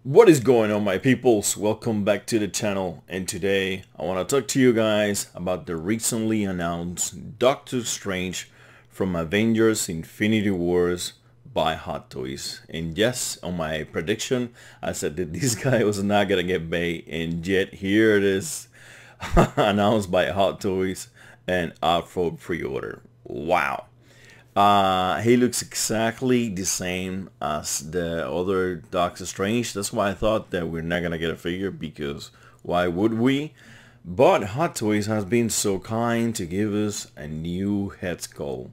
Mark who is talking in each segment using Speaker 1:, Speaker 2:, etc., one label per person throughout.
Speaker 1: What is going on, my peoples? Welcome back to the channel, and today I want to talk to you guys about the recently announced Doctor Strange from Avengers Infinity Wars by Hot Toys. And yes, on my prediction I said that this guy was not gonna get bait, and yet here it is announced by Hot Toys and out for pre-order. Wow. He looks exactly the same as the other Doctor Strange. That's why I thought that we're not gonna get a figure, because why would we? But Hot Toys has been so kind to give us a new head sculpt.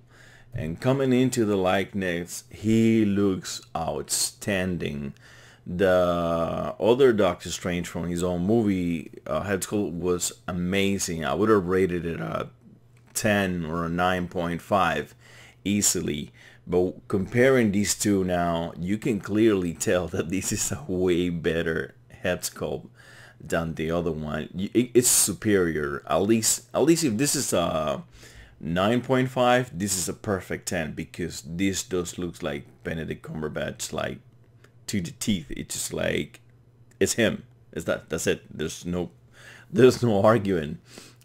Speaker 1: And coming into the likeness, he looks outstanding. The other Doctor Strange from his own movie head sculpt was amazing. I would have rated it a 10 or a 9.5 easily, but comparing these two now, you can clearly tell that this is a way better head sculpt than the other one. It's superior. At least if this is a 9.5, this is a perfect 10, because this does looks like Benedict Cumberbatch, like to the teeth. It's just like it's him. That's it. There's no arguing.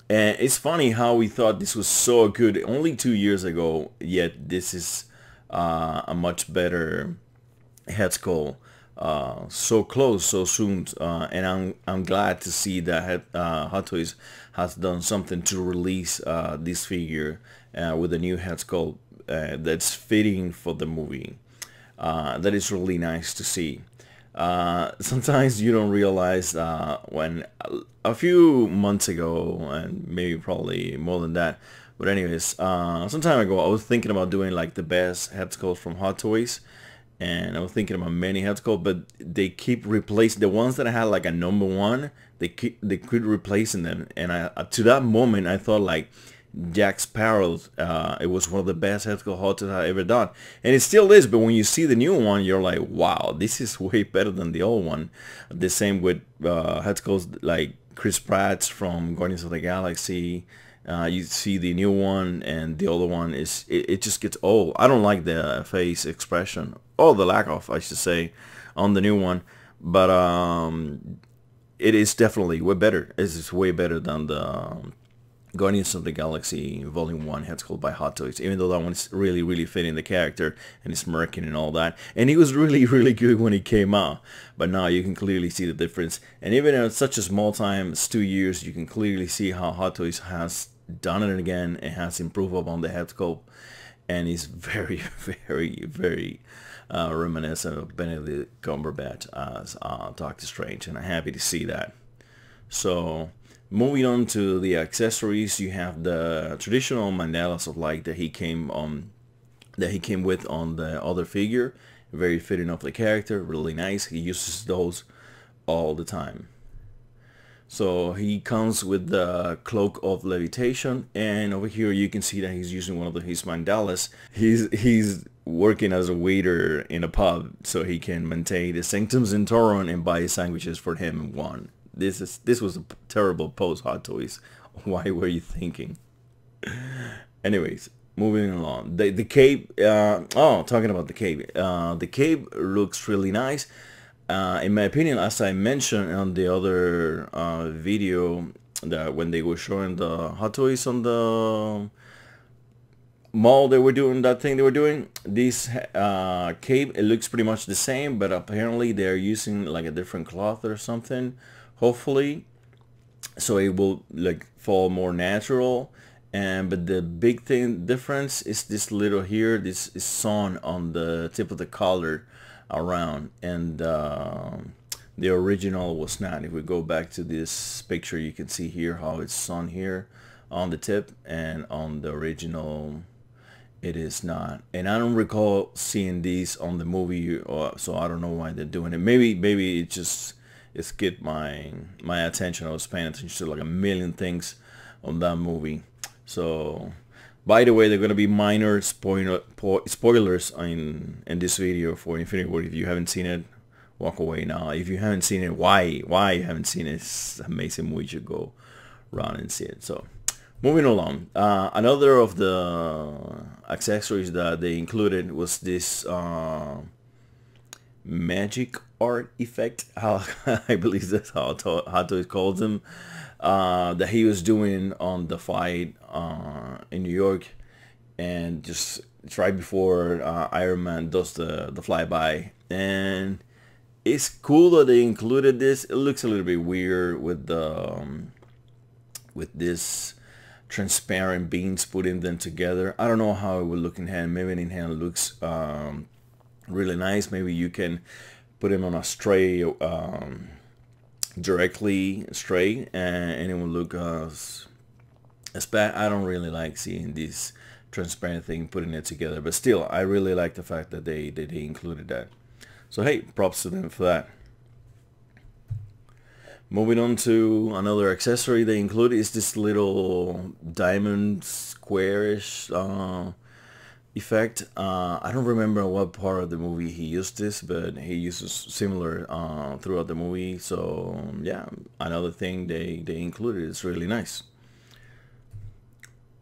Speaker 1: And it's funny how we thought this was so good only 2 years ago, yet this is a much better head sculpt. So close, so soon, and I'm glad to see that Hot Toys has done something to release this figure with a new head sculpt that's fitting for the movie. That is really nice to see. Sometimes you don't realize when a few months ago, and maybe probably more than that, but anyways, some time ago I was thinking about doing like the best head sculpts from Hot Toys, and I was thinking about many head sculpts, but they keep replacing the ones that I had like a number one. They keep replacing them, and to that moment I thought like Jack Sparrow, it was one of the best head sculpt Hot Toys I've ever done, and it still is. But when you see the new one, you're like, wow, this is way better than the old one. The same with head sculpts like Chris Pratt's from Guardians of the Galaxy. You see the new one, and the other one is it just gets old. I don't like the face expression, or the lack of, I should say, on the new one. But it is definitely way better. It's way better than the Guardians of the Galaxy Volume 1 head sculpt by Hot Toys, even though that one's really fitting the character and it's smirking and all that. And he was really good when he came out, but now you can clearly see the difference. And even in such a small time as 2 years, you can clearly see how Hot Toys has done it again and has improved upon the head sculpt, and is very reminiscent of Benedict Cumberbatch as Doctor Strange, and I'm happy to see that. So moving on to the accessories, you have the traditional mandalas of light that he came with on the other figure. Very fitting of the character, really nice. He uses those all the time. So he comes with the cloak of levitation, and over here you can see that he's using one of his mandalas. He's working as a waiter in a pub, so he can maintain the sanctum sanctorum and buy sandwiches for him and one. This was a terrible pose, Hot Toys. Why were you thinking? Anyways, moving along. The cape. Talking about the cape looks really nice. In my opinion, as I mentioned on the other video, that when they were showing the Hot Toys on the mall, they were doing that thing they were doing. This cape, it looks pretty much the same, but apparently they're using like a different cloth or something. Hopefully, so it will like fall more natural. And but the big difference is this little here. This is sewn on the tip of the collar around, and the original was not. If we go back to this picture, you can see here how it's sewn here on the tip, and on the original it is not. And I don't recall seeing these on the movie, so I don't know why they're doing it. Maybe it just skipped my attention. I was paying attention to like a million things on that movie. So by the way, there are going to be minor spoilers in this video for Infinity War. If you haven't seen it, walk away now. If you haven't seen it, why you haven't seen it? It's an amazing movie. You should go around and see it. So moving along, another of the accessories that they included was this magic art effect, how I believe that's how Hato calls him, that he was doing on the fight in New York, and just it's right before Iron Man does the flyby, and it's cool that they included this. It looks a little bit weird with this transparent beans putting them together. I don't know how it would look in hand. Maybe in hand looks really nice. Maybe you can put them on a stray directly straight, and it will look as bad. I don't really like seeing this transparent thing putting it together, but still I really like the fact that they included that. So hey, props to them for that. Moving on to another accessory they included is this little diamond squarish effect. I don't remember what part of the movie he used this, but he uses similar throughout the movie. So yeah, another thing they included is really nice.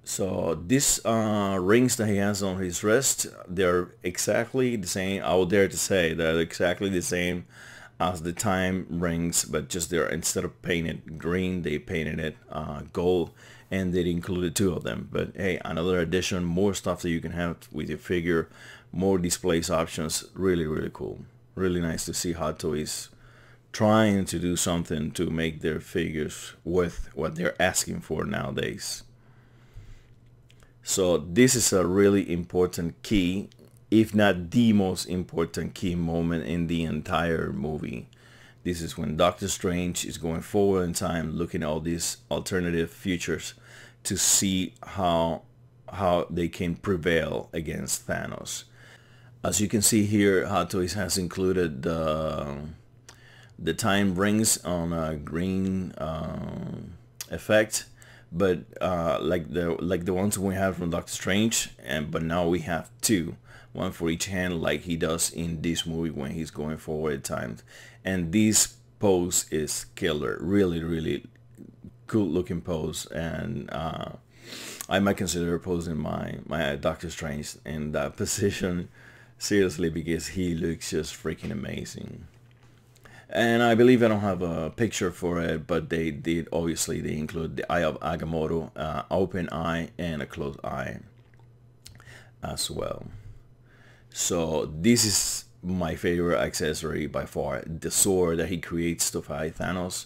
Speaker 1: So these rings that he has on his wrist, they're exactly the same. I would dare to say they're exactly the same as the time rings, but just they're, instead of painted green, they painted it gold, and they included two of them. But hey, another addition, more stuff that you can have with your figure, more displays options. Really cool. Really nice to see Hot Toys trying to do something to make their figures worth what they're asking for nowadays. So this is a really important key, if not the most important key moment in the entire movie. This is when Doctor Strange is going forward in time, looking at all these alternative futures to see how they can prevail against Thanos. As you can see here, Hot Toys has included the time rings on a green effect, but like the ones we have from Doctor Strange, but now we have two, one for each hand, like he does in this movie when he's going forward at times. And this pose is killer. Really cool looking pose, and I might consider posing my Doctor Strange in that position seriously, because he looks just freaking amazing. And I believe I don't have a picture for it, but they did, obviously they include the eye of Agamotto, open eye and a closed eye as well. So this is my favorite accessory by far, the sword that he creates to fight Thanos.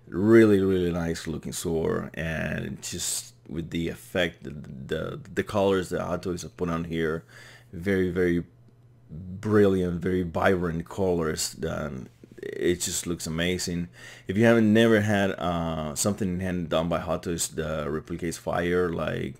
Speaker 1: Really nice looking sword, and just with the effect, the colors that Hot Toys have put on here, very brilliant, very vibrant colors. It just looks amazing. If you haven't never had something in hand done by Hot Toys that replicates fire, like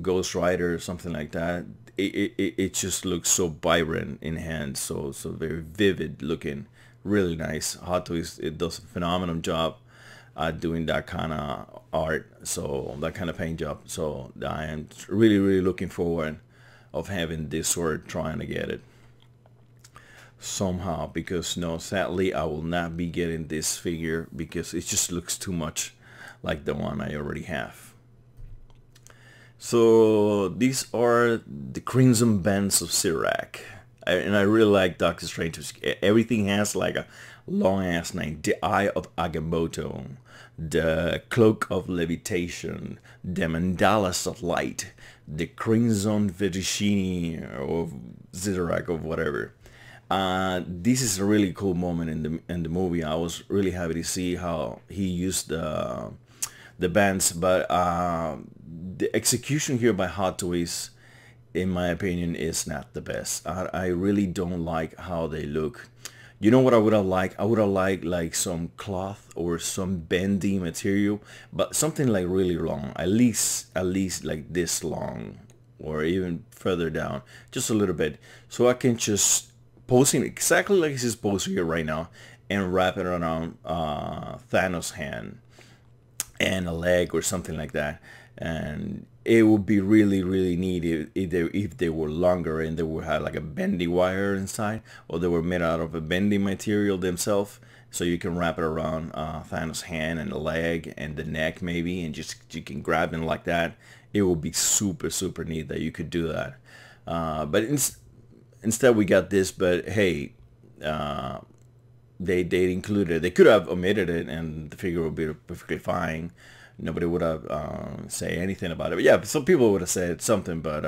Speaker 1: Ghost Rider or something like that, it just looks so vibrant in hand, so very vivid looking, really nice. Hot Toys, it does a phenomenal job at doing that kind of art, so that kind of paint job. So I am really looking forward of having this sword, trying to get it somehow, because no, sadly I will not be getting this figure because it just looks too much like the one I already have. So these are the Crimson Bands of Cyttorak, and I really like Doctor Strange. Everything has like a long ass name: the Eye of Agamotto, the Cloak of Levitation, the Mandalas of Light, the Crimson Fettuccine or Cyttorak or whatever. This is a really cool moment in the movie. I was really happy to see how he used the bands, but the execution here by Hot Toys, in my opinion, is not the best. I really don't like how they look. You know what I would have liked? I would have liked like some cloth or some bendy material, but something like really long, at least like this long, or even further down, just a little bit, so I can just posing exactly like he's posing here right now, and wrap it around Thanos' hand and a leg or something like that. And it would be really neat if they were longer and they would have like a bendy wire inside, or they were made out of a bendy material themselves, so you can wrap it around Thanos' hand and the leg and the neck maybe, and just you can grab him like that. It would be super neat that you could do that. But instead we got this. But hey, they included. They could have omitted it, and the figure would be perfectly fine. Nobody would have say anything about it. But yeah, some people would have said something. But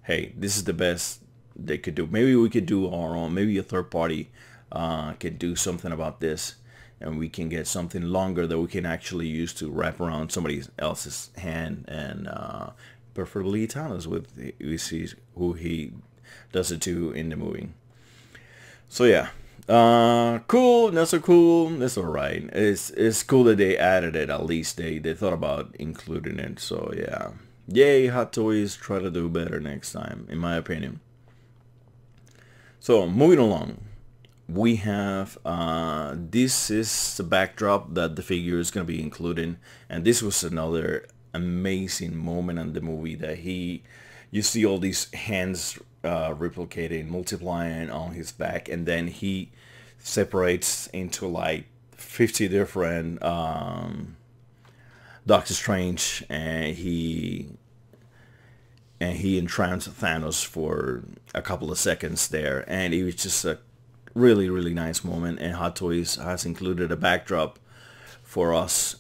Speaker 1: hey, this is the best they could do. Maybe we could do our own. Maybe a third party could do something about this, and we can get something longer that we can actually use to wrap around somebody else's hand, and preferably Thanos, with we see who he does it to in the movie. So yeah, cool, not so cool, that's alright. It's cool that they added it. At least they thought about including it. So yeah, yay Hot Toys, try to do better next time, in my opinion. So moving along, we have this is the backdrop that the figure is going to be including, and this was another amazing moment in the movie that you see all these hands replicating, multiplying on his back, and then he separates into like 50 different Doctor Strange, and he entranced Thanos for a couple of seconds there, and it was just a really nice moment. And Hot Toys has included a backdrop for us,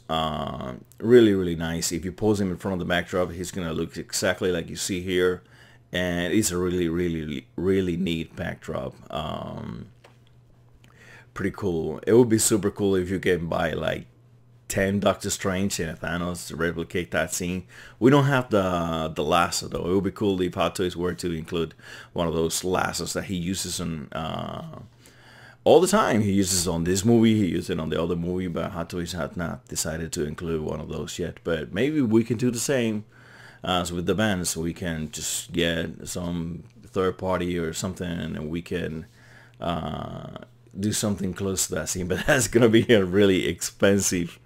Speaker 1: really nice. If you pose him in front of the backdrop, he's gonna look exactly like you see here, and it's a really neat backdrop. Pretty cool. It would be super cool if you can buy like 10 Doctor Strange and Thanos to replicate that scene. We don't have the lasso though. It would be cool if Hot Toys were to include one of those lassos that he uses on all the time. He uses on this movie, he used it on the other movie, but Hot Toys has not decided to include one of those yet. But maybe we can do the same as with the bands. We can just get some third party or something, and we can do something close to that scene. But that's gonna be a really expensive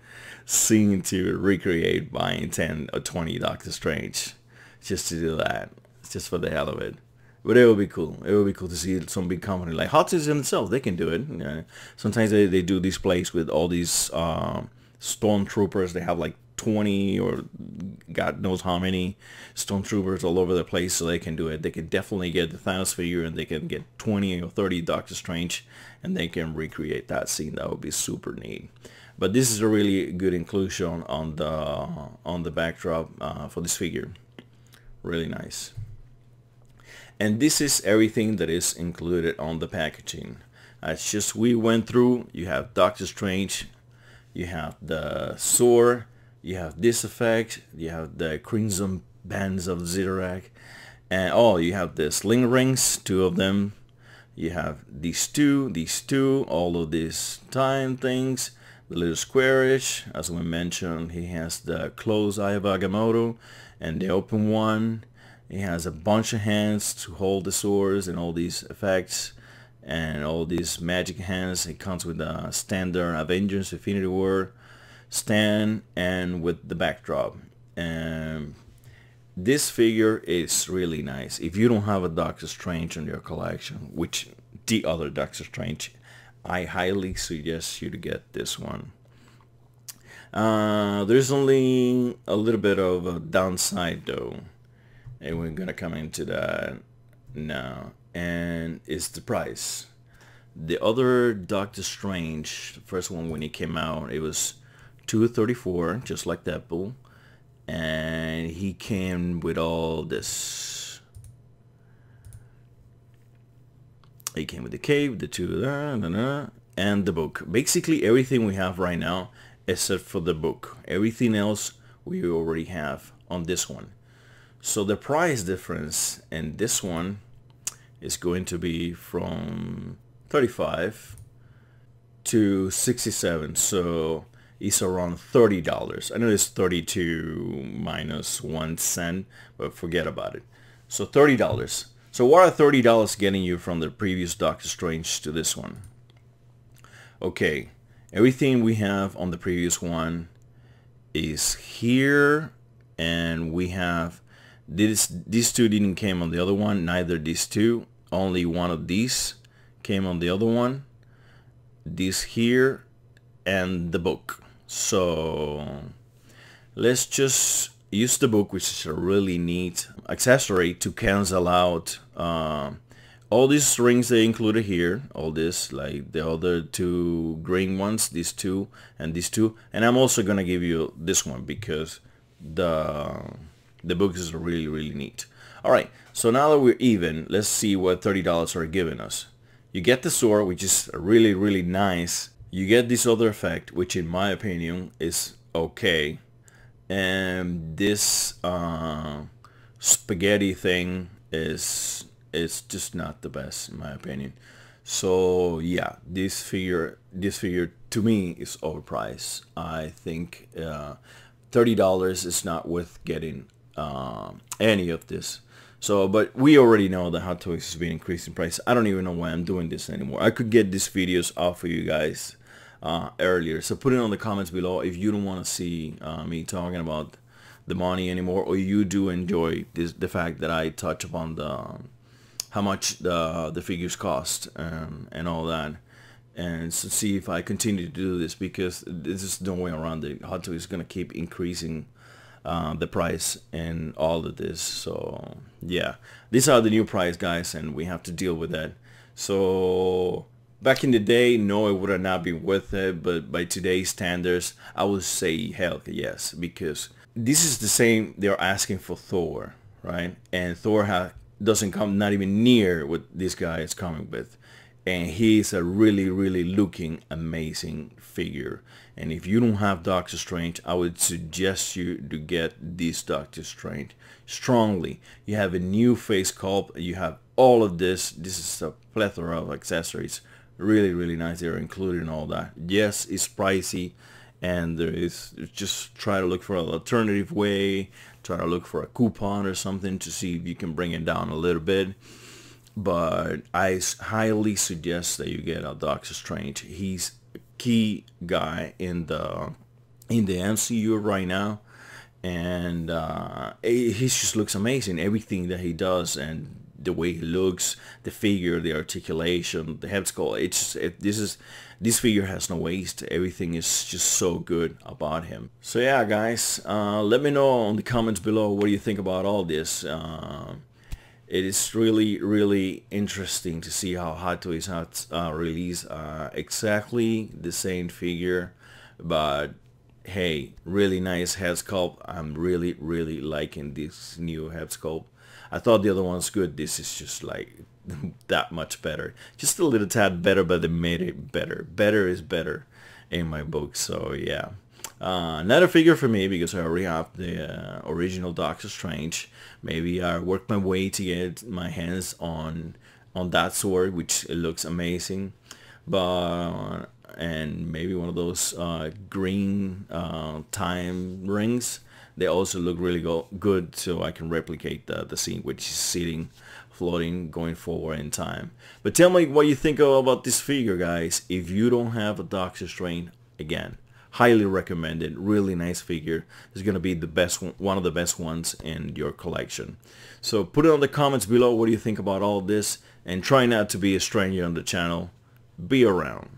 Speaker 1: scene to recreate, buying 10 or 20 Doctor Strange just to do that. It's just for the hell of it. But it would be cool. It would be cool to see some big company like Hot Toys in itself. They can do it. You know, sometimes they do these plays with all these stormtroopers. They have like 20 or God knows how many stormtroopers all over the place, so they can do it. They can definitely get the Thanos figure, and they can get 20 or 30 Doctor Strange, and they can recreate that scene. That would be super neat. But this is a really good inclusion on the backdrop for this figure. Really nice. And this is everything that is included on the packaging. It's just we went through. You have Doctor Strange, you have the sword, you have this effect, you have the crimson bands of Cyttorak, and you have the sling rings, 2 of them. You have these two, all of these time things, the little squarish, as we mentioned. He has the closed eye of Agamotto and the open one. He has a bunch of hands to hold the swords and all these effects and all these magic hands. It comes with a standard Avengers Infinity War stand and with the backdrop. And this figure is really nice. If you don't have a Doctor Strange in your collection, which the other Doctor Strange, I highly suggest you to get this one. There's only a little bit of a downside though, and we're gonna come into that now, and it's the price. The other Doctor Strange, the first one when it came out, it was $234, just like Deadpool, and he came with all this. He came with the cape, the two, and the book. Basically everything we have right now except for the book. Everything else we already have on this one. So the price difference in this one is going to be from 35 to 67. So it's around $30. I know it's 32 minus 1 cent, but forget about it. So $30. So what are $30 getting you from the previous Doctor Strange to this one? Okay, everything we have on the previous one is here, and we have these two didn't came on the other one, neither these two, only one of these came on the other one, this here, and the book. So let's just use the book, which is a really neat accessory to cancel out all these rings they included here, all this, like the other two green ones, these two and these two, and I'm also gonna give you this one because the book is really neat. All right, so now that we're even, let's see what $30 are giving us. You get the sword, which is really nice. You get this other effect, which in my opinion is okay, and this spaghetti thing is just not the best in my opinion. So yeah, this figure to me is overpriced. I think $30 is not worth getting any of this. So, but we already know that Hot Toys has been increasing price. I don't even know why I'm doing this anymore. I could get these videos off for you guys earlier. So put it on the comments below if you don't want to see me talking about the money anymore, or you do enjoy the fact that I touch upon how much the figures cost and all that, and so see if I continue to do this, because there's just no way around it. Hot Toys is gonna keep increasing the price and all of this. So yeah, these are the new price, guys, and we have to deal with that. So back in the day, no, it would have not been worth it, but by today's standards, I would say hell yes, because this is the same they're asking for Thor, right? And Thor doesn't come not even near what this guy is coming with, and he's a really looking amazing figure. And if you don't have Doctor Strange, I would suggest you to get this Doctor Strange strongly. You have a new face sculpt, you have all of this. This is a plethora of accessories, really nice. They're including all that. Yes, it's pricey, and there is, just try to look for an alternative way, try to look for a coupon or something to see if you can bring it down a little bit. But I highly suggest that you get a Doctor Strange. He's a key guy in the MCU right now, and he just looks amazing. Everything that he does, and the way he looks, the figure, the articulation, the head sculpt, this figure has no waste. Everything is just so good about him. So yeah, guys, let me know in the comments below what do you think about all this. It is really interesting to see how Hot Toys has released exactly the same figure, but hey, really nice head sculpt. I'm really liking this new head sculpt. I thought the other one's good. This is just like that much better. Just a little tad better, but they made it better. Better is better in my book. So yeah. Not a figure for me because I already have the original Doctor Strange. Maybe I work my way to get my hands on that sword, which it looks amazing. But and maybe one of those green time rings. They also look really good, so I can replicate the scene which is sitting, floating, going forward in time. But tell me what you think about this figure, guys. If you don't have a Doctor Strange, again, highly recommended. Really nice figure. It's gonna be the best one of the best ones in your collection. So put it on the comments below. What do you think about all this? And try not to be a stranger on the channel. Be around.